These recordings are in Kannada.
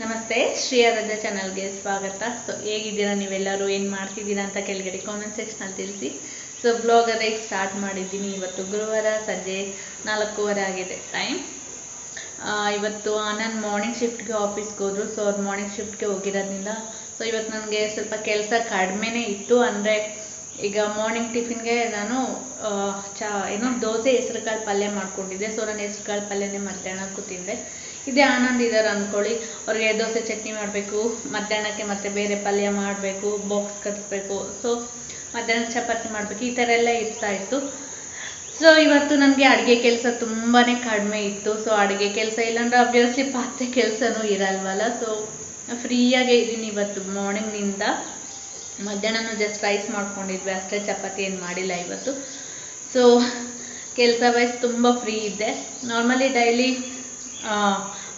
ನಮಸ್ತೆ, ಶ್ರೀ ಆರಾಧ್ಯ ಚಾನಲ್ಗೆ ಸ್ವಾಗತ. ಸೊ ಹೇಗಿದ್ದೀರಾ ನೀವೆಲ್ಲರೂ, ಏನು ಮಾಡ್ತಿದ್ದೀರಾ ಅಂತ ಕೆಳಗಡೆ ಕಾಮೆಂಟ್ ಸೆಕ್ಷನಲ್ಲಿ ತಿಳಿಸಿ. ಸೊ ಬ್ಲಾಗ್ ಅದೇ ಸ್ಟಾರ್ಟ್ ಮಾಡಿದ್ದೀನಿ. ಇವತ್ತು ಗುರುವಾರ ಸಂಜೆ 4:15 ಆಗಿದೆ ಟೈಮ್. ಇವತ್ತು ಆನಂದ್ ಮಾರ್ನಿಂಗ್ ಶಿಫ್ಟ್ಗೆ ಆಫೀಸ್ಗೆ ಹೋದ್ರು. ಸೊ ಅವ್ರು ಮಾರ್ನಿಂಗ್ ಶಿಫ್ಟ್ಗೆ ಹೋಗಿರೋದ್ರಿಂದ ಸೊ ಇವತ್ತು ನನಗೆ ಸ್ವಲ್ಪ ಕೆಲಸ ಕಡಿಮೆನೇ ಇತ್ತು. ಅಂದರೆ ಈಗ ಮಾರ್ನಿಂಗ್ ಟಿಫಿನ್ಗೆ ನಾನು ದೋಸೆ ಹೆಸರುಕಾಳು ಪಲ್ಯ ಮಾಡ್ಕೊಂಡಿದ್ದೆ. ಸೊ ನಾನು ಹೆಸರುಕಾಳು ಪಲ್ಯನೇ ಮಧ್ಯಾಹ್ನಕ್ಕೂ ತಿಂದೆ. ಇದೇ ಆನಂದ್ ಇದ್ದಾರೆ ಅಂದ್ಕೊಳ್ಳಿ, ಅವ್ರಿಗೆ ದೋಸೆ ಚಟ್ನಿ ಮಾಡಬೇಕು, ಮಧ್ಯಾಹ್ನಕ್ಕೆ ಮತ್ತೆ ಬೇರೆ ಪಲ್ಯ ಮಾಡಬೇಕು, ಬಾಕ್ಸ್ ಕಟ್ಟಿಸ್ಬೇಕು, ಸೊ ಮಧ್ಯಾಹ್ನಕ್ಕೆ ಚಪಾತಿ ಮಾಡಬೇಕು, ಈ ಥರ ಎಲ್ಲ ಇರ್ತಾ ಇತ್ತು. ಸೊ ಇವತ್ತು ನನಗೆ ಅಡುಗೆ ಕೆಲಸ ತುಂಬಾ ಕಡಿಮೆ ಇತ್ತು. ಸೊ ಅಡುಗೆ ಕೆಲಸ ಇಲ್ಲಾಂದ್ರೆ ಅಬ್ವಿಯಸ್ಲಿ ಪಾತ್ರೆ ಕೆಲಸನೂ ಇರಲ್ವಲ್ಲ. ಸೊ ಫ್ರೀಯಾಗೇ ಇದ್ದೀನಿ ಇವತ್ತು ಮಾರ್ನಿಂಗ್ನಿಂದ. ಮಧ್ಯಾಹ್ನನೂ ಜಸ್ಟ್ ರೈಸ್ ಮಾಡ್ಕೊಂಡಿದ್ವಿ ಅಷ್ಟೇ, ಚಪಾತಿ ಏನು ಮಾಡಿಲ್ಲ ಇವತ್ತು. ಸೊ ಕೆಲಸ ವೈಸ್ ತುಂಬ ಫ್ರೀ ಇದ್ದೆ. ನಾರ್ಮಲಿ ಡೈಲಿ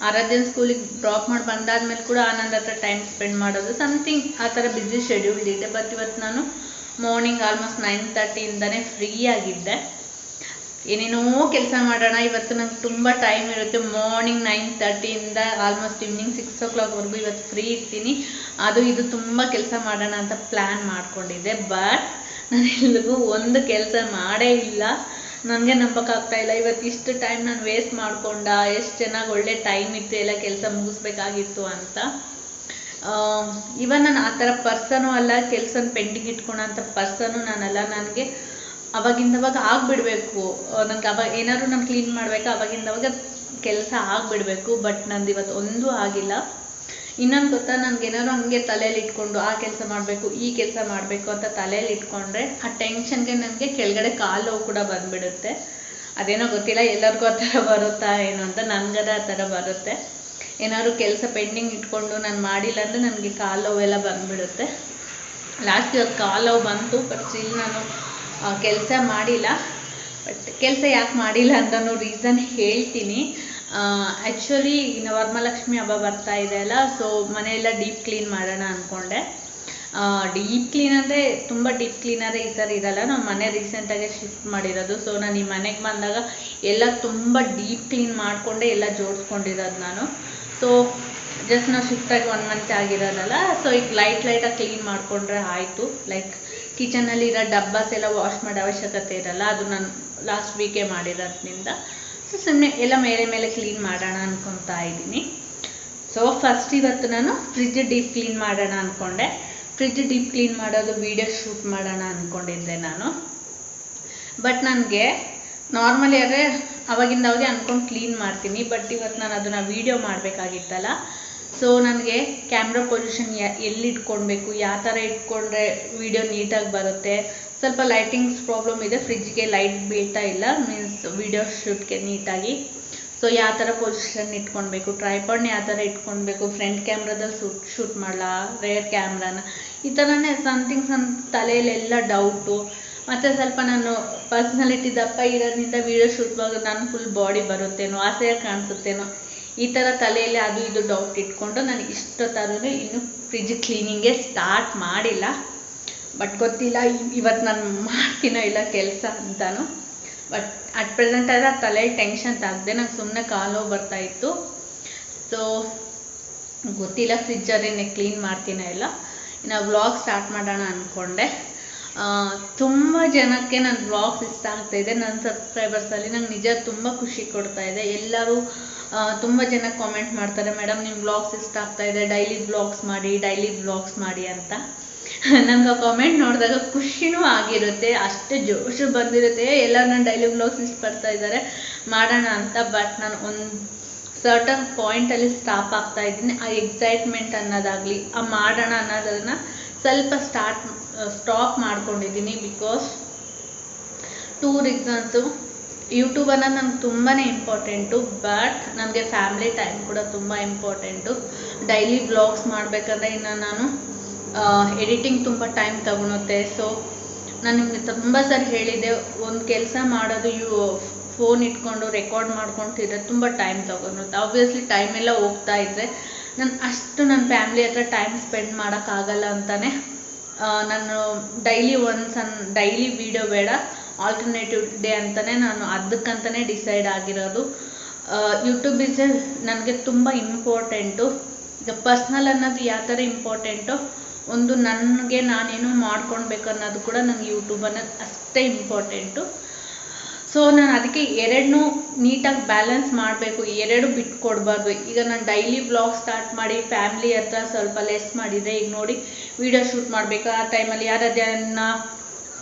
ಆರಾಧ್ಯನ ಸ್ಕೂಲಿಗೆ ಡ್ರಾಪ್ ಮಾಡಿ ಬಂದಾದ್ಮೇಲೆ ಕೂಡ ಆನಂದ್ ಹತ್ರ ಟೈಮ್ ಸ್ಪೆಂಡ್ ಮಾಡೋದು ಸಮಥಿಂಗ್ ಆ ಥರ ಬ್ಯುಸಿ ಶೆಡ್ಯೂಲ್ ಇದೆ. ಬಟ್ ಇವತ್ತು ನಾನು ಮಾರ್ನಿಂಗ್ ಆಲ್ಮೋಸ್ಟ್ 9:30ಇಂದನೇ ಫ್ರೀ ಆಗಿದ್ದೆ. ಏನೇನೋ ಕೆಲಸ ಮಾಡೋಣ, ಇವತ್ತು ನಂಗೆ ತುಂಬ ಟೈಮ್ ಇರುತ್ತೆ. ಮಾರ್ನಿಂಗ್ 9:30ಇಂದ ಆಲ್ಮೋಸ್ಟ್ ಈವ್ನಿಂಗ್ 6 o'clockವರೆಗೂ ಇವತ್ತು ಫ್ರೀ ಇರ್ತೀನಿ. ಅದು ಇದು ತುಂಬ ಕೆಲಸ ಮಾಡೋಣ ಅಂತ ಪ್ಲ್ಯಾನ್ ಮಾಡ್ಕೊಂಡಿದ್ದೆ. ಬಟ್ ನಾನು ಎಲ್ಲಿಗೂ ಒಂದು ಕೆಲಸ ಮಾಡೇ ಇಲ್ಲ. ನನಗೆ ನಂಬಕ್ಕಾಗ್ತಾಯಿಲ್ಲ, ಇವತ್ತು ಇಷ್ಟು ಟೈಮ್ ನಾನು ವೇಸ್ಟ್ ಮಾಡ್ಕೊಂಡ, ಎಷ್ಟು ಚೆನ್ನಾಗಿ ಒಳ್ಳೆ ಟೈಮ್ ಇತ್ತು, ಎಲ್ಲ ಕೆಲಸ ಮುಗಿಸ್ಬೇಕಾಗಿತ್ತು ಅಂತ. ಇವನ್ ನಾನು ಆ ಥರ ಪರ್ಸನೂ ಅಲ್ಲ, ಕೆಲಸನ ಪೆಂಡಿಂಗ್ ಇಟ್ಕೊಳೋಂಥ ಪರ್ಸನು ನಾನಲ್ಲ. ನನಗೆ ಅವಾಗಿಂದವಾಗ ಆಗಿಬಿಡ್ಬೇಕು. ನನಗೆ ಅವಾಗ ಏನಾದ್ರು ನಾನು ಕ್ಲೀನ್ ಮಾಡಬೇಕು, ಅವಾಗಿಂದವಾಗ ಕೆಲಸ ಆಗಿಬಿಡ್ಬೇಕು. ಬಟ್ ನಂದು ಇವತ್ತು ಒಂದೂ ಆಗಿಲ್ಲ. ಇನ್ನೊಂದು ಗೊತ್ತಾ, ನನಗೇನಾದ್ರು ಹಂಗೆ ತಲೆಯಲ್ಲಿ ಇಟ್ಕೊಂಡು ಆ ಕೆಲಸ ಮಾಡಬೇಕು, ಈ ಕೆಲಸ ಮಾಡಬೇಕು ಅಂತ ತಲೆಯಲ್ಲಿ ಇಟ್ಕೊಂಡ್ರೆ ಆ ಟೆನ್ಷನ್ಗೆ ನನಗೆ ಕೆಳಗಡೆ ಕಾಲು ನೋವು ಕೂಡ ಬಂದುಬಿಡುತ್ತೆ. ಅದೇನೋ ಗೊತ್ತಿಲ್ಲ, ಎಲ್ಲರಿಗೂ ಆ ಥರ ಬರುತ್ತಾ ಏನು ಅಂತ. ನನಗದ ಆ ಥರ ಬರುತ್ತೆ. ಏನಾದ್ರು ಕೆಲಸ ಪೆಂಡಿಂಗ್ ಇಟ್ಕೊಂಡು ನಾನು ಮಾಡಿಲ್ಲ ಅಂದರೆ ನನಗೆ ಕಾಲು ನೋವೆಲ್ಲ ಬಂದುಬಿಡುತ್ತೆ. ಲಾಸ್ಟ್ ಇವತ್ತು ಕಾಲು ನೋವು ಬಂತು. ಬಟ್ ಸ್ಟಿಲ್ ನಾನು ಕೆಲಸ ಮಾಡಿಲ್ಲ. ಬಟ್ ಕೆಲಸ ಯಾಕೆ ಮಾಡಿಲ್ಲ ಅಂತಲೂ ರೀಸನ್ ಹೇಳ್ತೀನಿ. ಆ್ಯಕ್ಚುಲಿ ಇನ್ನು ವರಮಹಾಲಕ್ಷ್ಮಿ ಹಬ್ಬ ಬರ್ತಾ ಇದೆ ಅಲ್ಲ, ಸೊ ಮನೆಯೆಲ್ಲ ಡೀಪ್ ಕ್ಲೀನ್ ಮಾಡೋಣ ಅಂದ್ಕೊಂಡೆ. ಡೀಪ್ ಕ್ಲೀನ್ ಅಂದರೆ ತುಂಬ ಡೀಪ್ ಕ್ಲೀನ್ ಆದರೆ ಈ ಸರಿ ಇರಲ್ಲ. ನಾವು ಮನೆ ರೀಸೆಂಟಾಗಿ ಶಿಫ್ಟ್ ಮಾಡಿರೋದು. ಸೊ ನಾನು ಈ ಮನೆಗೆ ಬಂದಾಗ ಎಲ್ಲ ತುಂಬ ಡೀಪ್ ಕ್ಲೀನ್ ಮಾಡಿಕೊಂಡೆ ಎಲ್ಲ ಜೋಡಿಸ್ಕೊಂಡಿರೋದು ನಾನು. ಸೊ ಜಸ್ಟ್ ನಾವು ಶಿಫ್ಟಾಗಿ 1 month ಆಗಿರೋದಲ್ಲ. ಸೊ ಈಗ ಲೈಟಾಗಿ ಕ್ಲೀನ್ ಮಾಡಿಕೊಂಡ್ರೆ ಆಯಿತು. ಲೈಕ್ ಕಿಚನಲ್ಲಿ ಇರೋ ಡಬ್ಬಾಸ್ ಎಲ್ಲ ವಾಶ್ ಮಾಡೋ ಅವಶ್ಯಕತೆ ಇರಲ್ಲ. ಅದು ನಾನು ಲಾಸ್ಟ್ ವೀಕೇ ಮಾಡಿರೋದ್ರಿಂದ ಸೊ ಸುಮ್ಮನೆ ಎಲ್ಲ ಮೇಲೆ ಕ್ಲೀನ್ ಮಾಡೋಣ ಅಂದ್ಕೊತಾ ಇದ್ದೀನಿ. ಸೊ ಫಸ್ಟ್ ಇವತ್ತು ನಾನು ಫ್ರಿಜ್ ಡೀಪ್ ಕ್ಲೀನ್ ಮಾಡೋಣ ಅಂದ್ಕೊಂಡೆ. ಫ್ರಿಜ್ ಡೀಪ್ ಕ್ಲೀನ್ ಮಾಡೋದು ವೀಡಿಯೋ ಶೂಟ್ ಮಾಡೋಣ ಅಂದ್ಕೊಂಡಿದ್ದೆ ನಾನು. ಬಟ್ ನನಗೆ ನಾರ್ಮಲಿ ಆದರೆ ಅವಾಗಿಂದವಾಗೆ ಅಂದ್ಕೊಂಡು ಕ್ಲೀನ್ ಮಾಡ್ತೀನಿ. ಬಟ್ ಇವತ್ತು ನಾನು ಅದನ್ನು ವೀಡಿಯೋ ಮಾಡಬೇಕಾಗಿತ್ತಲ್ಲ. ಸೊ ನನಗೆ ಕ್ಯಾಮ್ರಾ ಪೊಸಿಷನ್ ಎಲ್ಲಿ ಇಟ್ಕೊಳ್ಬೇಕು, ಯಾವ ಥರ ಇಟ್ಕೊಂಡ್ರೆ ವೀಡಿಯೋ ನೀಟಾಗಿ ಬರುತ್ತೆ. ಸ್ವಲ್ಪ ಲೈಟಿಂಗ್ಸ್ ಪ್ರಾಬ್ಲಮ್ ಇದೆ, ಫ್ರಿಜ್ಗೆ ಲೈಟ್ ಬೀಳ್ತಾ ಇಲ್ಲ, ಮೀನ್ಸ್ ವೀಡಿಯೋ ಶೂಟ್ಗೆ ನೀಟಾಗಿ. ಸೊ ಯಾವ ಥರ ಪೊಸಿಷನ್ ಇಟ್ಕೊಳ್ಬೇಕು, ಟ್ರೈಪಾಡ್ನ ಯಾವ ಥರ ಇಟ್ಕೊಳ್ಬೇಕು, ಫ್ರಂಟ್ ಕ್ಯಾಮ್ರಾದಲ್ಲಿ ಶೂಟ್ ಮಾಡಲಾ, ರೇರ್ ಕ್ಯಾಮ್ರಾನ, ಈ ಥರನೇ ಸಮಥಿಂಗ್ ತಲೆಯಲ್ಲೆಲ್ಲ ಡೌಟು. ಮತ್ತು ಸ್ವಲ್ಪ ನಾನು ಪರ್ಸ್ನಾಲಿಟಿ ದಪ್ಪ ಇರೋದ್ರಿಂದ ವೀಡಿಯೋ ಶೂಟ್ ಮಾಡುವಾಗ ನಾನು ಫುಲ್ ಬಾಡಿ ಬರುತ್ತೇನೋ, ಆಸೆಯಾಗಿ ಕಾಣಿಸುತ್ತೇನೋ, ಈ ಥರ ತಲೆಯಲ್ಲಿ ಅದು ಇದು ಡೌಟ್ ಇಟ್ಕೊಂಡು ನಾನು ಇಷ್ಟೊತ್ತಾದ್ರೂ ಇನ್ನೂ ಫ್ರಿಜ್ ಕ್ಲೀನಿಂಗೇ ಸ್ಟಾರ್ಟ್ ಮಾಡಿಲ್ಲ. ಬಟ್ ಗೊತ್ತಿಲ್ಲ ಇವತ್ತು ನಾನು ಮಾಡ್ತೀನೋ ಇಲ್ಲ ಕೆಲಸ ಅಂತಾನು. ಬಟ್ ಅಟ್ ಪ್ರೆಸೆಂಟ್ ಆದರೆ ತಲೆಯಲ್ಲಿ ಟೆನ್ಷನ್ ತೆಗ್ದೆ ನಂಗೆ ಸುಮ್ಮನೆ ಕಾಲು ನೋವು ಬರ್ತಾಯಿತ್ತು. ಸೊ ಗೊತ್ತಿಲ್ಲ ಫ್ರಿಜ್ಜಲ್ಲಿ ಕ್ಲೀನ್ ಮಾಡ್ತೀನೋ ಇಲ್ಲ. ಇನ್ನು ವ್ಲಾಗ್ ಸ್ಟಾರ್ಟ್ ಮಾಡೋಣ ಅಂದ್ಕೊಂಡೆ. ತುಂಬ ಜನಕ್ಕೆ ನನ್ನ ವ್ಲಾಗ್ಸ್ ಇಷ್ಟ ಆಗ್ತಾಯಿದೆ. ನನ್ನ ಸಬ್ಸ್ಕ್ರೈಬರ್ಸಲ್ಲಿ ನಂಗೆ ನಿಜ ತುಂಬ ಖುಷಿ ಕೊಡ್ತಾಯಿದೆ. ಎಲ್ಲರೂ ತುಂಬ ಜನ ಕಾಮೆಂಟ್ ಮಾಡ್ತಾರೆ, ಮೇಡಮ್ ನಿಮ್ಮ ವ್ಲಾಗ್ಸ್ ಇಷ್ಟ ಆಗ್ತಾಯಿದೆ, ಡೈಲಿ ವ್ಲಾಗ್ಸ್ ಮಾಡಿ ಅಂತ. ನಂಗೆ ಆ ಕಾಮೆಂಟ್ ನೋಡಿದಾಗ ಖುಷಿನೂ ಆಗಿರುತ್ತೆ, ಅಷ್ಟೇ ಜೋಶು ಬಂದಿರುತ್ತೆ. ಎಲ್ಲ ನಾನು ಡೈಲಿ ವ್ಲಾಗ್ಸ್ ಇಷ್ಟಪಡ್ತಾ ಇದ್ದಾರೆ ಮಾಡೋಣ ಅಂತ. ಬಟ್ ನಾನು ಒಂದು ಸರ್ಟನ್ ಪಾಯಿಂಟಲ್ಲಿ ಸ್ಟಾಪ್ ಆಗ್ತಾ ಇದ್ದೀನಿ. ಆ ಎಕ್ಸೈಟ್ಮೆಂಟ್ ಅನ್ನೋದಾಗಲಿ, ಆ ಮಾಡೋಣ ಅನ್ನೋದನ್ನು ಸ್ವಲ್ಪ ಸ್ಟಾಪ್ ಮಾಡ್ಕೊಂಡಿದ್ದೀನಿ. Because 2 reasons. ಯೂಟ್ಯೂಬ್ ಅನ್ನೋದು ನನಗೆ ತುಂಬಾ ಇಂಪಾರ್ಟೆಂಟು. ಬಟ್ ನನಗೆ ಫ್ಯಾಮಿಲಿ ಟೈಮ್ ಕೂಡ ತುಂಬ ಇಂಪಾರ್ಟೆಂಟು. ಡೈಲಿ ವ್ಲಾಗ್ಸ್ ಮಾಡಬೇಕಂದ್ರೆ ಇನ್ನು ನಾನು ಎಡಿಟಿಂಗ್ ತುಂಬ ಟೈಮ್ ತಗೊಳುತ್ತೆ. ಸೊ ನಾನು ನಿಮಗೆ ತುಂಬ ಸರಿ ಹೇಳಿದ್ದೆ, ಒಂದು ಕೆಲಸ ಮಾಡೋದು ಫೋನ್ ಇಟ್ಕೊಂಡು ರೆಕಾರ್ಡ್ ಮಾಡ್ಕೊತಿದ್ರೆ ತುಂಬ ಟೈಮ್ ತಗೊಳುತ್ತೆ. ಆಬ್ವಿಯಸ್ಲಿ ಟೈಮೆಲ್ಲ ಹೋಗ್ತಾ ಇದ್ದರೆ ನಾನು ಅಷ್ಟು ನನ್ನ ಫ್ಯಾಮಿಲಿ ಹತ್ರ ಟೈಮ್ ಸ್ಪೆಂಡ್ ಮಾಡೋಕ್ಕಾಗಲ್ಲ ಅಂತಲೇ ನಾನು ಡೈಲಿ ವೀಡಿಯೋ ಬೇಡ, ಆಲ್ಟರ್ನೇಟಿವ್ ಡೇ ಅಂತಲೇ ನಾನು ಅದಕ್ಕಂತಲೇ ಡಿಸೈಡ್ ಆಗಿರೋದು. ಯೂಟ್ಯೂಬ್ ಇಸ್ ನನಗೆ ತುಂಬ ಇಂಪಾರ್ಟೆಂಟು. ಈಗ ಪರ್ಸ್ನಲ್ ಅನ್ನೋದು ಯಾವ ಥರ ಇಂಪಾರ್ಟೆಂಟು, ಒಂದು ನನಗೆ ನಾನೇನು ಮಾಡ್ಕೊಳ್ಬೇಕು ಅನ್ನೋದು ಕೂಡ ನನಗೆ ಯೂಟ್ಯೂಬ್ ಅನ್ನೋದು ಅಷ್ಟೇ ಇಂಪಾರ್ಟೆಂಟು. ಸೊ ನಾನು ಅದಕ್ಕೆ ಎರಡನ್ನೂ ನೀಟಾಗಿ ಬ್ಯಾಲೆನ್ಸ್ ಮಾಡಬೇಕು, ಎರಡು ಬಿಟ್ಕೊಡ್ಬಾರ್ದು. ಈಗ ನಾನು ಡೈಲಿ ವ್ಲಾಗ್ ಸ್ಟಾರ್ಟ್ ಮಾಡಿ ಫ್ಯಾಮ್ಲಿ ಹತ್ರ ಸ್ವಲ್ಪ ಲೆಸ್ ಮಾಡಿದೆ. ಈಗ ನೋಡಿ ವಿಡಿಯೋ ಶೂಟ್ ಮಾಡಬೇಕು, ಆ ಟೈಮಲ್ಲಿ ಯಾರದನ್ನ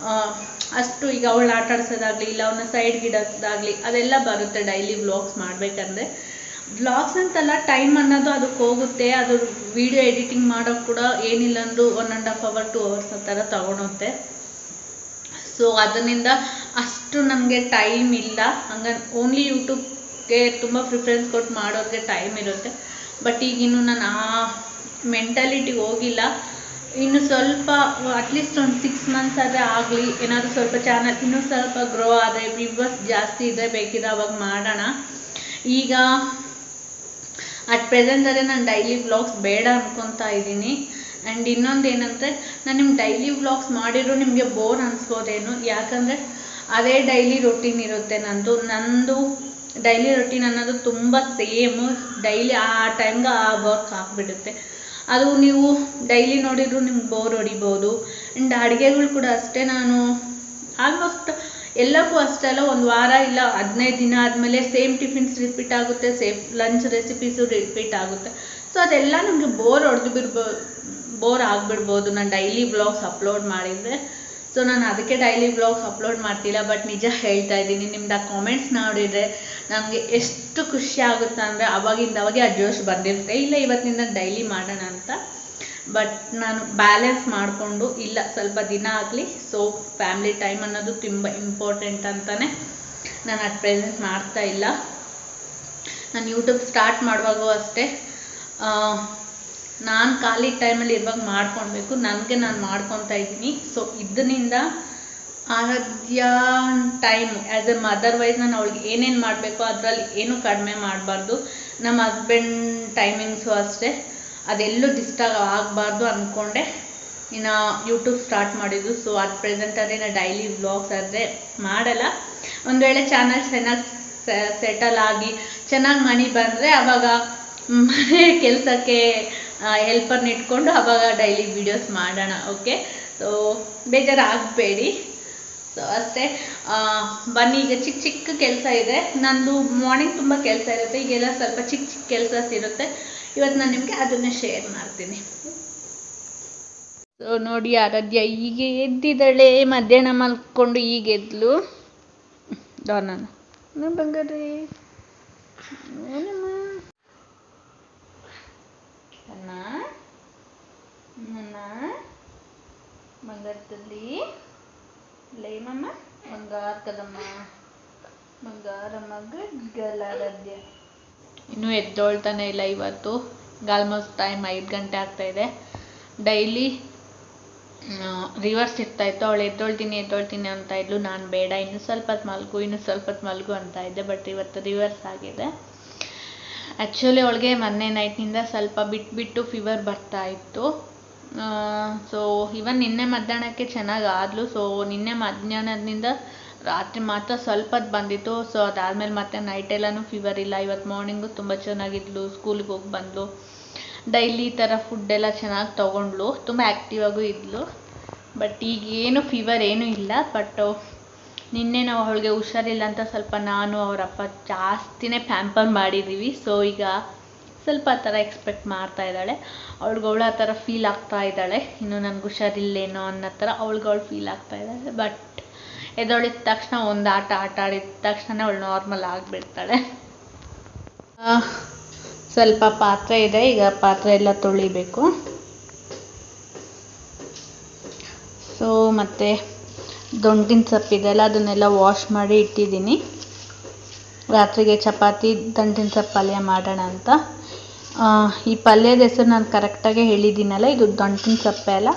ಅಷ್ಟು ಈಗ ಅವಳು ಆಟ ಆಡ್ಸೋದಾಗಲಿ ಇಲ್ಲ ಅವನ್ನ ಸೈಡ್ಗೆ ಇಡೋದಾಗಲಿ ಅದೆಲ್ಲ ಬರುತ್ತೆ ಡೈಲಿ ವ್ಲಾಗ್ಸ್ ಮಾಡಬೇಕಂದ್ರೆ. ವ್ಲಾಗ್ಸ್ ಅಂತಲ್ಲ, ಟೈಮ್ ಅನ್ನೋದು ಅದಕ್ಕೆ ಹೋಗುತ್ತೆ. ಅದು ವಿಡಿಯೋ ಎಡಿಟಿಂಗ್ ಮಾಡೋಕ್ಕೆ ಕೂಡ ಏನಿಲ್ಲ ಅಂದರೂ 1.5 hour 2 hours ಆ ಥರ ತಗೊಳುತ್ತೆ. ಸೊ ಅದರಿಂದ ಅಷ್ಟು ನನಗೆ ಟೈಮ್ ಇಲ್ಲ. ಹಂಗಾಗಿ ಓನ್ಲಿ ಯೂಟ್ಯೂಬ್ಗೆ ತುಂಬ ಪ್ರಿಫರೆನ್ಸ್ ಕೊಟ್ಟು ಮಾಡೋರಿಗೆ ಟೈಮ್ ಇರುತ್ತೆ. ಬಟ್ ಈಗಿನ್ನು ನಾನು ಆ ಮೆಂಟಾಲಿಟಿಗೆ ಹೋಗಿಲ್ಲ. ಇನ್ನು ಸ್ವಲ್ಪ ಅಟ್ಲೀಸ್ಟ್ ಒಂದು 6 months ಆದರೆ ಆಗಲಿ, ಏನಾದರೂ ಸ್ವಲ್ಪ ಚಾನಲ್ ಇನ್ನೂ ಸ್ವಲ್ಪ ಗ್ರೋ ಆದರೆ ವ್ಯೂವರ್ಸ್ ಜಾಸ್ತಿ ಇದ್ದರೆ ಬೇಕಿದ್ರೆ ಅವಾಗ ಮಾಡೋಣ. ಈಗ ಅಟ್ ಪ್ರೆಸೆಂಟಲ್ಲಿ ನಾನು ಡೈಲಿ ವ್ಲಾಗ್ಸ್ ಬೇಡ ಅಂದ್ಕೊತಾ ಇದ್ದೀನಿ. ಆ್ಯಂಡ್ ಇನ್ನೊಂದು ಏನಂದರೆ, ನಾನು ನಿಮ್ಗೆ ಡೈಲಿ ವ್ಲಾಗ್ಸ್ ಮಾಡಿದ್ರು ನಿಮಗೆ ಬೋರ್ ಅನಿಸ್ಬೋದೇನು, ಯಾಕಂದರೆ ಅದೇ ಡೈಲಿ ರೊಟೀನ್ ಇರುತ್ತೆ. ನಂದು ಡೈಲಿ ರೊಟೀನ್ ಅನ್ನೋದು ತುಂಬ ಸೇಮು. ಡೈಲಿ ಆ ಟೈಮ್ಗೆ ಆ ವರ್ಕ್ ಆಗಿಬಿಡುತ್ತೆ. ಅದು ನೀವು ಡೈಲಿ ನೋಡಿದ್ರು ನಿಮ್ಗೆ ಬೋರ್ ಹೊಡಿಬೋದು. ಆ್ಯಂಡ್ ಅಡುಗೆಗಳು ಕೂಡ ಅಷ್ಟೇ, ನಾನು ಆಲ್ಮೋಸ್ಟ್ ಎಲ್ಲಕ್ಕೂ ಅಷ್ಟೇ ಅಲ್ಲ, ಒಂದು ವಾರ ಇಲ್ಲ 15 ದಿನ ಆದಮೇಲೆ ಸೇಮ್ ಟಿಫಿನ್ಸ್ ರಿಪೀಟ್ ಆಗುತ್ತೆ, ಸೇಮ್ ಲಂಚ್ ರೆಸಿಪೀಸು ರಿಪೀಟ್ ಆಗುತ್ತೆ. ಸೊ ಅದೆಲ್ಲ ನಮಗೆ ಬೋರ್ ಆಗಿಬಿಡ್ಬೋದು ನಾನು ಡೈಲಿ ವ್ಲಾಗ್ಸ್ ಅಪ್ಲೋಡ್ ಮಾಡಿದರೆ. ಸೊ ನಾನು ಅದಕ್ಕೆ ಡೈಲಿ ವ್ಲಾಗ್ಸ್ ಅಪ್ಲೋಡ್ ಮಾಡ್ತಿಲ್ಲ. ಬಟ್ ನಿಜ ಹೇಳ್ತಾ ಇದ್ದೀನಿ, ನಿಮ್ದು ಆ ಕಾಮೆಂಟ್ಸ್ ನೋಡಿದರೆ ನನಗೆ ಎಷ್ಟು ಖುಷಿ ಆಗುತ್ತೆ ಅಂದರೆ ಅವಾಗೆ ಆ ಜೋಶ್ ಬಂದಿರುತ್ತೆ, ಇಲ್ಲ ಇವತ್ತಿನಿಂದ ಡೈಲಿ ಮಾಡೋಣ ಅಂತ. ಬಟ್ ನಾನು ಬ್ಯಾಲೆನ್ಸ್ ಮಾಡಿಕೊಂಡು ಇಲ್ಲ ಸ್ವಲ್ಪ ದಿನ ಆಗಲಿ, ಸೊ ಫ್ಯಾಮ್ಲಿ ಟೈಮ್ ಅನ್ನೋದು ತುಂಬ ಇಂಪಾರ್ಟೆಂಟ್ ಅಂತಲೇ ನಾನು ಅಟ್ ಪ್ರೆಸೆಂಟ್ ಮಾಡ್ತಾ ಇಲ್ಲ. ನಾನು ಯೂಟ್ಯೂಬ್ ಸ್ಟಾರ್ಟ್ ಮಾಡುವಾಗೂ ಅಷ್ಟೇ, ನಾನು ಖಾಲಿ ಟೈಮಲ್ಲಿ ಇರುವಾಗ ಮಾಡ್ಕೊಳ್ಬೇಕು, ನನಗೆ ನಾನು ಮಾಡ್ಕೊತಾ ಇದ್ದೀನಿ. ಸೊ ಇದರಿಂದ Aradhya time as a mother wise ನಾನು ಅವಳಿಗೆ ಏನೇನು ಮಾಡಬೇಕು ಅದರಲ್ಲಿ ಏನೂ ಕಡಿಮೆ ಮಾಡಬಾರ್ದು. ನಮ್ಮ ಹಸ್ಬೆಂಡ್ ಟೈಮಿಂಗ್ಸು ಅಷ್ಟೇ, ಅದೆಲ್ಲೂ ಡಿಸ್ಟರ್ಬ್ ಆಗಬಾರ್ದು ಅಂದ್ಕೊಂಡೆ ಇನ್ನು ಯೂಟ್ಯೂಬ್ ಸ್ಟಾರ್ಟ್ ಮಾಡಿದ್ದು. ಸೊ ಅಟ್ ಪ್ರೆಸೆಂಟಲ್ಲಿ ನಾನು ಡೈಲಿ ವ್ಲಾಗ್ಸ್ ಆದರೆ ಮಾಡಲ್ಲ. ಒಂದು ವೇಳೆ ಚಾನಲ್ ಚೆನ್ನಾಗಿ ಸೆಟಲ್ ಆಗಿ ಚೆನ್ನಾಗಿ ಮನಿ ಬಂದರೆ ಆವಾಗ ಮನೆ ಕೆಲಸಕ್ಕೆ ಹೆಲ್ಪರ್ನ ಇಟ್ಕೊಂಡು ಆವಾಗ ಡೈಲಿ ವೀಡಿಯೋಸ್ ಮಾಡೋಣ. ಓಕೆ, ಸೊ ಬೇಜಾರಾಗಬೇಡಿ. ಸೊ ಅಷ್ಟೇ. ಬನ್ನಿ, ಈಗ ಚಿಕ್ಕ ಚಿಕ್ಕ ಕೆಲಸ ಇದೆ ನಂದು. ಮಾರ್ನಿಂಗ್ ತುಂಬ ಕೆಲಸ ಇರುತ್ತೆ, ಈಗೆಲ್ಲ ಸ್ವಲ್ಪ ಚಿಕ್ಕ ಚಿಕ್ಕ ಕೆಲಸ ಇರುತ್ತೆ. ಇವತ್ತು ನಾನು ನಿಮಗೆ ಅದನ್ನೇ ಶೇರ್ ಮಾಡ್ತೀನಿ. ಸೊ ನೋಡಿ, ಆರಾಧ್ಯ ಈಗ ಎದ್ದಿದ್ದಾಳೆ, ಮಧ್ಯಾಹ್ನ ಮಲ್ಕೊಂಡು ಈಗ ಎದ್ಲು. ನಾನು ಬಂಗಾರಿ ಬಂಗಾರದಲ್ಲಿ ಲೇಮಮ್ಮ ಬಂಗಾರ ಕದಮ್ಮ ಬಂಗಾರಮ್ಮ ಗಲಾರಾಧ್ಯ ಇನ್ನೂ ಎದ್ದೊಳ್ತಾನೆ ಇಲ್ಲ. ಇವತ್ತು ಆಲ್ಮೋಸ್ಟ್ ಟೈಮ್ 5 ಗಂಟೆ ಆಗ್ತಾಯಿದೆ. ಡೈಲಿ ರಿವರ್ಸ್ ಇರ್ತಾಯಿತ್ತು, ಅವಳು ಎದ್ದೊಳ್ತೀನಿ ಅಂತ ಇದ್ಲು. ನಾನು ಬೇಡ, ಇನ್ನೂ ಸ್ವಲ್ಪ ಹೊತ್ತು ಮಲಗು ಅಂತ ಇದ್ದೆ. ಬಟ್ ಇವತ್ತು ರಿವರ್ಸ್ ಆಗಿದೆ. ಆ್ಯಕ್ಚುಲಿ ಅವಳಿಗೆ ಮೊನ್ನೆ ನೈಟ್ನಿಂದ ಸ್ವಲ್ಪ ಬಿಟ್ಟು ಫೀವರ್ ಬರ್ತಾ ಇತ್ತು. ಸೊ ಇವನ್ ನಿನ್ನೆ ಮಧ್ಯಾಹ್ನಕ್ಕೆ ಚೆನ್ನಾಗಿ ಆದ್ಲು. ಸೊ ನಿನ್ನೆ ಮಧ್ಯಾಹ್ನದಿಂದ ರಾತ್ರಿ ಮಾತ್ರ ಸ್ವಲ್ಪ ಬಂದಿತ್ತು. ಸೊ ಅದಾದಮೇಲೆ ಮತ್ತೆ ನೈಟ್ ಎಲ್ಲನೂ ಫೀವರ್ ಇಲ್ಲ. ಇವತ್ತು ಮಾರ್ನಿಂಗು ತುಂಬ ಚೆನ್ನಾಗಿದ್ಲು, ಸ್ಕೂಲಿಗೆ ಹೋಗಿ ಬಂದಳು. ಡೈಲಿ ಈ ಥರ ಫುಡ್ಡೆಲ್ಲ ಚೆನ್ನಾಗಿ ತೊಗೊಂಡ್ಳು, ತುಂಬ ಆ್ಯಕ್ಟಿವ್ ಆಗೂ ಇದ್ಲು. ಬಟ್ ಈಗ ಏನು ಫೀವರ್ ಏನೂ ಇಲ್ಲ. ಬಟ್ ನಿನ್ನೆ ನಾವು ಅವಳಿಗೆ ಹುಷಾರಿಲ್ಲ ಅಂತ ಸ್ವಲ್ಪ ನಾನು ಅವರಪ್ಪ ಜಾಸ್ತಿನೇ ಪ್ಯಾಂಪರ್ ಮಾಡಿದ್ದೀವಿ. ಸೊ ಈಗ ಸ್ವಲ್ಪ ಆ ಥರ ಎಕ್ಸ್ಪೆಕ್ಟ್ ಮಾಡ್ತಾ ಇದ್ದಾಳೆ. ಅವಳು ಆ ಥರ ಫೀಲ್ ಆಗ್ತಾ ಇದ್ದಾಳೆ, ಇನ್ನು ನನಗೆ ಹುಷಾರಿಲ್ಲೇನೋ ಅನ್ನೋ ಥರ ಅವಳು ಫೀಲ್ ಆಗ್ತಾ ಇದ್ದಾಳೆ. ಬಟ್ ಎದ್ದೊಳಿದ ತಕ್ಷಣ ಒಂದು ಆಟ ಆಡಿದ ತಕ್ಷಣ ಅವಳು ನಾರ್ಮಲ್ ಆಗಿಬಿಡ್ತಾಳೆ. ಸ್ವಲ್ಪ ಪಾತ್ರೆ ಇದೆ, ಈಗ ಪಾತ್ರೆ ಎಲ್ಲ ತೊಳಿಬೇಕು. ಸೊ ಮತ್ತು ದೊಂಟಿನ ಸೊಪ್ಪಿದೆಲ್ಲ ಅದನ್ನೆಲ್ಲ ವಾಶ್ ಮಾಡಿ ಇಟ್ಟಿದ್ದೀನಿ. ರಾತ್ರಿಗೆ ಚಪಾತಿ ದಂಟಿನ ಸೊಪ್ಪು ಪಲ್ಯ ಮಾಡೋಣ ಅಂತ. ಈ ಪಲ್ಯದ ಹೆಸರು ನಾನು ಕರೆಕ್ಟಾಗೆ ಹೇಳಿದ್ದೀನಲ್ಲ, ಇದು ದಂಟಿನ ಸೊಪ್ಪೆ ಅಲ್ಲ,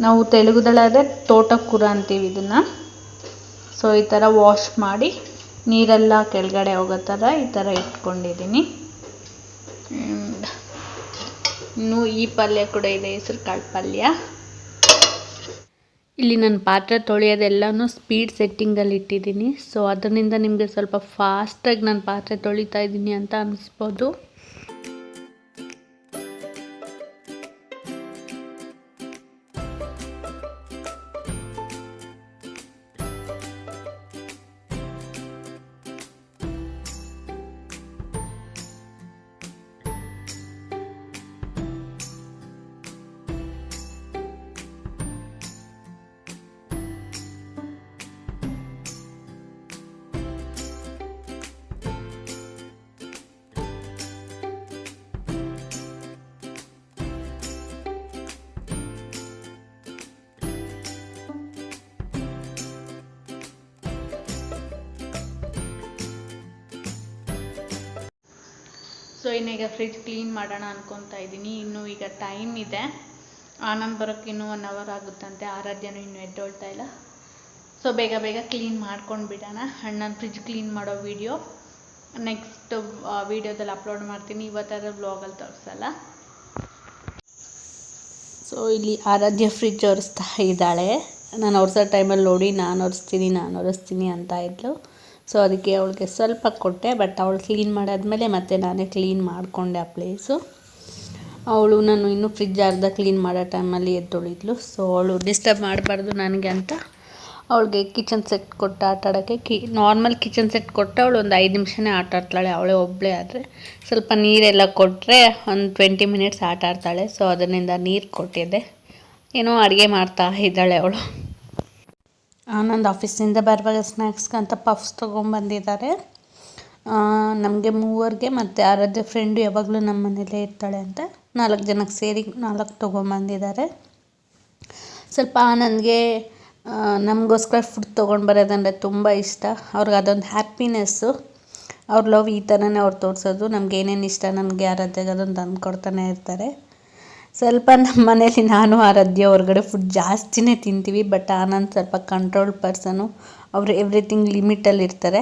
ನಾವು ತೆಲುಗುದಲ್ಲಾದರೆ ತೋಟಕೂರ ಅಂತೀವಿ ಇದನ್ನು. ಸೊ ಈ ಥರ ವಾಶ್ ಮಾಡಿ ನೀರೆಲ್ಲ ಕೆಳಗಡೆ ಹೋಗೋ ಥರ ಈ ಥರ ಇಟ್ಕೊಂಡಿದ್ದೀನಿ. ಇನ್ನು ಈ ಪಲ್ಯ ಕೂಡ ಇದೆ, ಹೆಸರು ಕಾಳು ಪಲ್ಯ. ಇಲ್ಲಿ ನಾನು ಪಾತ್ರೆ ತೊಳೆಯೋದೆಲ್ಲನೂ ಸ್ಪೀಡ್ ಸೆಟ್ಟಿಂಗಲ್ಲಿ ಇಟ್ಟಿದ್ದೀನಿ. ಸೊ ಅದರಿಂದ ನಿಮಗೆ ಸ್ವಲ್ಪ ಫಾಸ್ಟಾಗಿ ನಾನು ಪಾತ್ರೆ ತೊಳಿತಾ ಇದ್ದೀನಿ ಅಂತ ಅನ್ನಿಸ್ಬೋದು. ಇನ್ನೀಗ ಫ್ರಿಜ್ ಕ್ಲೀನ್ ಮಾಡೋಣ ಅನ್ಕೊತಾ ಇದ್ದೀನಿ. ಇನ್ನೂ ಈಗ ಟೈಮ್ ಇದೆ, ಆನಂದ್ ಬರೋಕ್ಕೆ ಇನ್ನೂ 1 ಅವರ್ ಆಗುತ್ತಂತೆ. ಆರಾಧ್ಯನೂ ಇನ್ನೂ ಎದ್ದೊಳ್ತಾ ಇಲ್ಲ. ಸೊ ಬೇಗ ಬೇಗ ಕ್ಲೀನ್ ಮಾಡ್ಕೊಂಡು ಬಿಡೋಣ. ನಾನು ಫ್ರಿಜ್ ಕ್ಲೀನ್ ಮಾಡೋ ವಿಡಿಯೋ ನೆಕ್ಸ್ಟ್ ವೀಡಿಯೋದಲ್ಲಿ ಅಪ್ಲೋಡ್ ಮಾಡ್ತೀನಿ. ಇವತ್ತಾದ್ರೆ ಬ್ಲಾಗಲ್ಲಿ ತೋರಿಸಲ್ಲ. ಸೊ ಇಲ್ಲಿ ಆರಾಧ್ಯ ಫ್ರಿಜ್ ಒರೆಸ್ತಾ ಇದ್ದಾಳೆ. ನಾನು ಒರೆಸೋ ಟೈಮಲ್ಲಿ ನೋಡಿ ನಾನು ಒರೆಸ್ತೀನಿ ಅಂತ ಇದ್ಲು. ಸೊ ಅದಕ್ಕೆ ಅವಳಿಗೆ ಸ್ವಲ್ಪ ಕೊಟ್ಟೆ, ಬಟ್ ಅವಳು ಕ್ಲೀನ್ ಮಾಡಾದ್ಮೇಲೆ ಮತ್ತೆ ನಾನೇ ಕ್ಲೀನ್ ಮಾಡಿಕೊಂಡೆ ಆ ಪ್ಲೇಸು. ಅವಳು ನಾನು ಇನ್ನೂ ಫ್ರಿಜ್ ಅರ್ಧ ಕ್ಲೀನ್ ಮಾಡೋ ಟೈಮಲ್ಲಿ ಎದ್ದೊಳಿದ್ಲು. ಸೊ ಅವಳು ಡಿಸ್ಟರ್ಬ್ ಮಾಡಬಾರ್ದು ನನಗೆ ಅಂತ ಅವಳಿಗೆ ಕಿಚನ್ ಸೆಟ್ ಕೊಟ್ಟು ಆಟ ಆಡೋಕ್ಕೆ ನಾರ್ಮಲ್ ಕಿಚನ್ ಸೆಟ್ ಕೊಟ್ಟು ಅವಳು ಒಂದು 5 ನಿಮಿಷನೇ ಆಟ ಆಡ್ತಾಳೆ. ಅವಳೇ ಒಬ್ಬಳೇ. ಆದರೆ ಸ್ವಲ್ಪ ನೀರೆಲ್ಲ ಕೊಟ್ಟರೆ ಒಂದು 20 ಮಿನಿಟ್ಸ್ ಆಟ ಆಡ್ತಾಳೆ. ಸೊ ಅದರಿಂದ ನೀರು ಕೊಟ್ಟಿದ್ದೆ. ಏನೋ ಅಡುಗೆ ಮಾಡ್ತಾ ಇದ್ದಾಳೆ ಅವಳು. ಆನಂದ್ ಆಫೀಸಿಂದ ಬರುವಾಗ ಸ್ನ್ಯಾಕ್ಸ್ಗೆ ಅಂತ ಪಫ್ಸ್ ತೊಗೊಂಬಂದಿದ್ದಾರೆ. ನಮಗೆ 3 ಮತ್ತು ಆರಾಧ್ಯ ಫ್ರೆಂಡು ಯಾವಾಗಲೂ ನಮ್ಮ ಮನೇಲೇ ಇರ್ತಾಳೆ ಅಂತ 4 ಜನಕ್ಕೆ ಸೇರಿ 4 ತೊಗೊಂಬಂದಿದ್ದಾರೆ. ಸ್ವಲ್ಪ ಆನಂದ್ಗೆ ನಮಗೋಸ್ಕರ ಫುಡ್ ತೊಗೊಂಡು ಬರೋದಂದರೆ ತುಂಬ ಇಷ್ಟ. ಅವ್ರಿಗೆ ಅದೊಂದು ಹ್ಯಾಪಿನೆಸ್ಸು. ಅವ್ರ ಲವ್ ಈ ಥರನೇ ಅವ್ರು ತೋರಿಸೋದು. ನಮ್ಗೆ ಏನೇನು ಇಷ್ಟ ನನಗೆ ಆರಾಧ್ಯಗೆ ಅದೊಂದು ತಂದುಕೊಡ್ತಾನೆ ಇರ್ತಾರೆ. ಸ್ವಲ್ಪ ನಮ್ಮ ಮನೇಲಿ ನಾನು ಆರಾಧ್ಯ ಹೊರಗಡೆ ಫುಡ್ ಜಾಸ್ತಿನೇ ತಿಂತೀವಿ. ಬಟ್ ಆನಂದ್ ಸ್ವಲ್ಪ ಕಂಟ್ರೋಲ್ ಪರ್ಸನು. ಅವರು ಎವ್ರಿಥಿಂಗ್ ಲಿಮಿಟಲ್ಲಿ ಇರ್ತಾರೆ.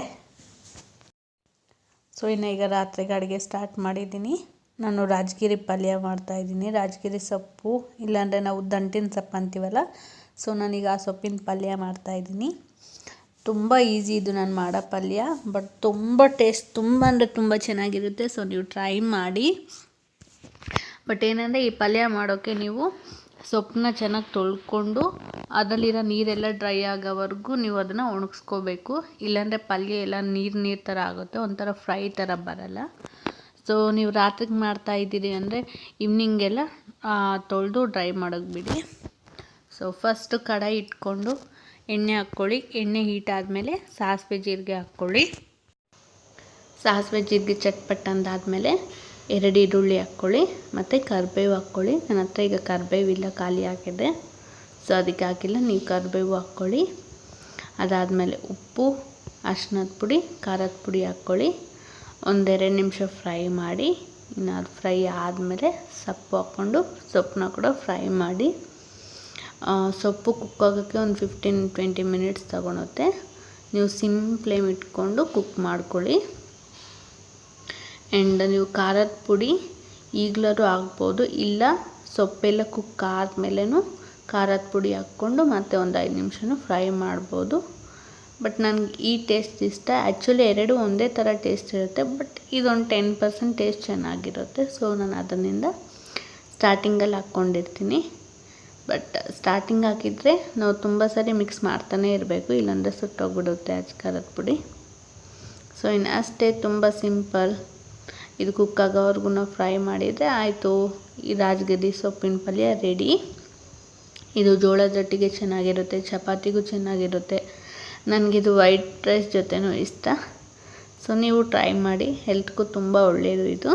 ಸೊ ಇನ್ನು ಈಗ ರಾತ್ರಿಗೆ ಅಡುಗೆ ಸ್ಟಾರ್ಟ್ ಮಾಡಿದ್ದೀನಿ. ನಾನು ರಾಜಗಿರಿ ಪಲ್ಯ ಮಾಡ್ತಾಯಿದ್ದೀನಿ. ರಾಜಗಿರಿ ಸೊಪ್ಪು, ಇಲ್ಲಾಂದರೆ ನಾವು ದಂಟಿನ ಸೊಪ್ಪು ಅಂತೀವಲ್ಲ, ಸೊ ನಾನೀಗ ಆ ಸೊಪ್ಪಿನ ಪಲ್ಯ ಮಾಡ್ತಾಯಿದ್ದೀನಿ. ತುಂಬ ಈಸಿ ಇದು ನಾನು ಮಾಡೋ ಪಲ್ಯ, ಬಟ್ ತುಂಬ ಟೇಸ್ಟ್, ತುಂಬ ಅಂದರೆ ತುಂಬ ಚೆನ್ನಾಗಿರುತ್ತೆ. ಸೊ ನೀವು ಟ್ರೈ ಮಾಡಿ. ಬಟ್ ಏನಂದರೆ ಈ ಪಲ್ಯ ಮಾಡೋಕ್ಕೆ ನೀವು ಸೊಪ್ಪನ್ನ ಚೆನ್ನಾಗಿ ತೊಳ್ಕೊಂಡು ಅದರಲ್ಲಿರೋ ನೀರೆಲ್ಲ ಡ್ರೈ ಆಗೋವರೆಗೂ ನೀವು ಅದನ್ನು ಒಣಗಿಸ್ಕೋಬೇಕು. ಇಲ್ಲಾಂದರೆ ಪಲ್ಯ ಎಲ್ಲ ನೀರು ಥರ ಆಗುತ್ತೆ, ಒಂಥರ ಫ್ರೈ ಥರ ಬರಲ್ಲ. ಸೊ ನೀವು ರಾತ್ರಿಗೆ ಮಾಡ್ತಾಯಿದ್ದೀರಿ ಅಂದರೆ ಈವ್ನಿಂಗೆಲ್ಲ ತೊಳೆದು ಡ್ರೈ ಮಾಡೋಕ್ಕೆ ಬಿಡಿ. ಸೊ ಫಸ್ಟು ಕಡಾಯಿ ಇಟ್ಕೊಂಡು ಎಣ್ಣೆ ಹಾಕ್ಕೊಳ್ಳಿ. ಎಣ್ಣೆ ಹೀಟ್ ಆದಮೇಲೆ ಸಾಸಿವೆ ಜೀರಿಗೆ ಹಾಕ್ಕೊಳ್ಳಿ. ಸಾಸಿವೆ ಜೀರಿಗೆ ಚಟ್ಪಟ್ ಅಂದಾದಮೇಲೆ 2 ಈರುಳ್ಳಿ ಹಾಕ್ಕೊಳ್ಳಿ ಮತ್ತು ಕರಿಬೇವು ಹಾಕ್ಕೊಳ್ಳಿ. ನನ್ನ ಹತ್ರ ಈಗ ಕರಿಬೇವಿಲ್ಲ, ಖಾಲಿ ಆಗಿದೆ. ಸೊ ಅದಕ್ಕೆ ಹಾಕಿಲ್ಲ, ನೀವು ಕರಿಬೇವು ಹಾಕ್ಕೊಳ್ಳಿ. ಅದಾದಮೇಲೆ ಉಪ್ಪು, ಅರಿಶಿನದ ಪುಡಿ, ಖಾರದ ಪುಡಿ ಹಾಕ್ಕೊಳ್ಳಿ. 1-2 ನಿಮಿಷ ಫ್ರೈ ಮಾಡಿ. ಇನ್ನು ಅದು ಫ್ರೈ ಆದಮೇಲೆ ಸೊಪ್ಪು ಹಾಕ್ಕೊಂಡು ಸೊಪ್ಪನ್ನ ಕೂಡ ಫ್ರೈ ಮಾಡಿ. ಸೊಪ್ಪು ಕುಕ್ ಆಗೋಕ್ಕೆ ಒಂದು 15-20 ಮಿನಿಟ್ಸ್ ತಗೊಳುತ್ತೆ. ನೀವು ಸಿಮ್ ಫ್ಲೇಮ್ ಇಟ್ಕೊಂಡು ಕುಕ್ ಮಾಡ್ಕೊಳ್ಳಿ. ಆ್ಯಂಡ್ ನೀವು ಖಾರದ ಪುಡಿ ಈಗಲಾದ್ರೂ ಹಾಕ್ಬೋದು, ಇಲ್ಲ ಸೊಪ್ಪೆಲ್ಲ ಕುಕ್ ಆದಮೇಲೆನೂ ಖಾರದ ಪುಡಿ ಹಾಕ್ಕೊಂಡು ಮತ್ತೆ ಒಂದು 5 ನಿಮಿಷನೂ ಫ್ರೈ ಮಾಡ್ಬೋದು. ಬಟ್ ನನಗೆ ಈ ಟೇಸ್ಟ್ ಇಷ್ಟ. ಆ್ಯಕ್ಚುಲಿ 2 ಒಂದೇ ಥರ ಟೇಸ್ಟ್ ಇರುತ್ತೆ, ಬಟ್ ಇದೊಂದು 10% ಟೇಸ್ಟ್ ಚೆನ್ನಾಗಿರುತ್ತೆ. ಸೊ ನಾನು ಅದರಿಂದ ಸ್ಟಾರ್ಟಿಂಗಲ್ಲಿ ಹಾಕ್ಕೊಂಡಿರ್ತೀನಿ. ಬಟ್ ಸ್ಟಾರ್ಟಿಂಗ್ ಹಾಕಿದರೆ ನಾವು ತುಂಬ ಸರಿ ಮಿಕ್ಸ್ ಮಾಡ್ತಾನೆ ಇರಬೇಕು, ಇಲ್ಲಾಂದರೆ ಸುಟ್ಟೋಗ್ಬಿಡುತ್ತೆ ಖಾರದ ಪುಡಿ. ಸೊ ಇನ್ನು ಅಷ್ಟೇ, ತುಂಬ ಸಿಂಪಲ್. ಇದು ಕುಕ್ ಆಗೋವರೆಗೂ ನಾವು ಫ್ರೈ ಮಾಡಿದರೆ ಆಯಿತು. ಈ ರಾಜಗಿರಿ ಸೊಪ್ಪಿನ ಪಲ್ಯ ರೆಡಿ. ಇದು ಜೋಳದ ರೊಟ್ಟಿಗೆ ಚೆನ್ನಾಗಿರುತ್ತೆ, ಚಪಾತಿಗೂ ಚೆನ್ನಾಗಿರುತ್ತೆ. ನನಗಿದು ವೈಟ್ ರೈಸ್ ಜೊತೆನೂ ಇಷ್ಟ. ಸೊ ನೀವು ಟ್ರೈ ಮಾಡಿ, ಹೆಲ್ತ್ಗೂ ತುಂಬ ಒಳ್ಳೆಯದು ಇದು.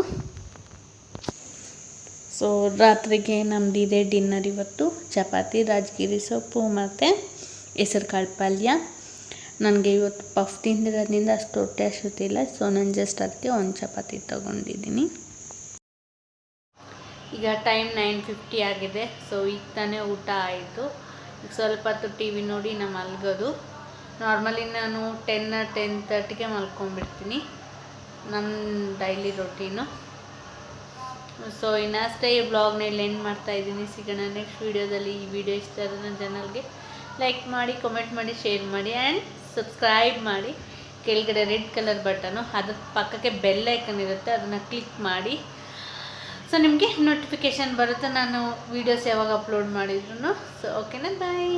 ಸೊ ರಾತ್ರಿಗೆ ನಮ್ಮದಿದೆ ಡಿನ್ನರ್ ಇವತ್ತು. ಚಪಾತಿ, ರಾಜಗಿರಿ ಸೊಪ್ಪು ಮತ್ತು ಹೆಸರುಕಾಳು ಪಲ್ಯ. ನನಗೆ ಇವತ್ತು ಪಫ್ ತಿಂದಿರೋದ್ರಿಂದ ಅಷ್ಟು ಹೊಟ್ಟೆ ಹಸಿತಿಲ್ಲ. ಸೊ ನಾನು ಜಸ್ಟ್ ಅದಕ್ಕೆ ಒಂದು ಚಪಾತಿ ತೊಗೊಂಡಿದ್ದೀನಿ. ಈಗ ಟೈಮ್ 9:50 ಆಗಿದೆ. ಸೊ ಈಗ ತಾನೇ ಊಟ ಆಯಿತು. ಈಗ ಸ್ವಲ್ಪ ಹೊತ್ತು ಟಿ ವಿ ನೋಡಿ ನಾನು ಮಲಗೋದು. ನಾರ್ಮಲಿ ನಾನು 10-10:30ಗೆ ಮಲ್ಕೊಂಡ್ಬಿಡ್ತೀನಿ, ನನ್ನ ಡೈಲಿ ರೊಟೀನು. ಸೊ ಇನ್ನಷ್ಟೇ ಈ ಬ್ಲಾಗ್ನ ಇಲ್ಲಿ ಎಂಡ್ ಮಾಡ್ತಾಯಿದ್ದೀನಿ. ಸಿಗೋಣ ನೆಕ್ಸ್ಟ್ ವೀಡಿಯೋದಲ್ಲಿ. ಈ ವಿಡಿಯೋ ಇಷ್ಟ ಆದರೆ ನನ್ನ ಚಾನಲ್ಗೆ ಲೈಕ್ ಮಾಡಿ, ಕಮೆಂಟ್ ಮಾಡಿ, ಶೇರ್ ಮಾಡಿ ಆ್ಯಂಡ್ ಸಬ್ಸ್ಕ್ರೈಬ್ ಮಾಡಿ. ಕೆಳಗಡೆ ರೆಡ್ ಕಲರ್ ಬಟನು, ಅದ್ರ ಪಕ್ಕಕ್ಕೆ ಬೆಲ್ ಐಕನ್ ಇರುತ್ತೆ, ಅದನ್ನು ಕ್ಲಿಕ್ ಮಾಡಿ. ಸೊ ನಿಮಗೆ ನೋಟಿಫಿಕೇಷನ್ ಬರುತ್ತೆ ನಾನು ವೀಡಿಯೋಸ್ ಯಾವಾಗ ಅಪ್ಲೋಡ್ ಮಾಡಿದ್ರು. ಸೊ ಓಕೆನಾ, ಬಾಯ್.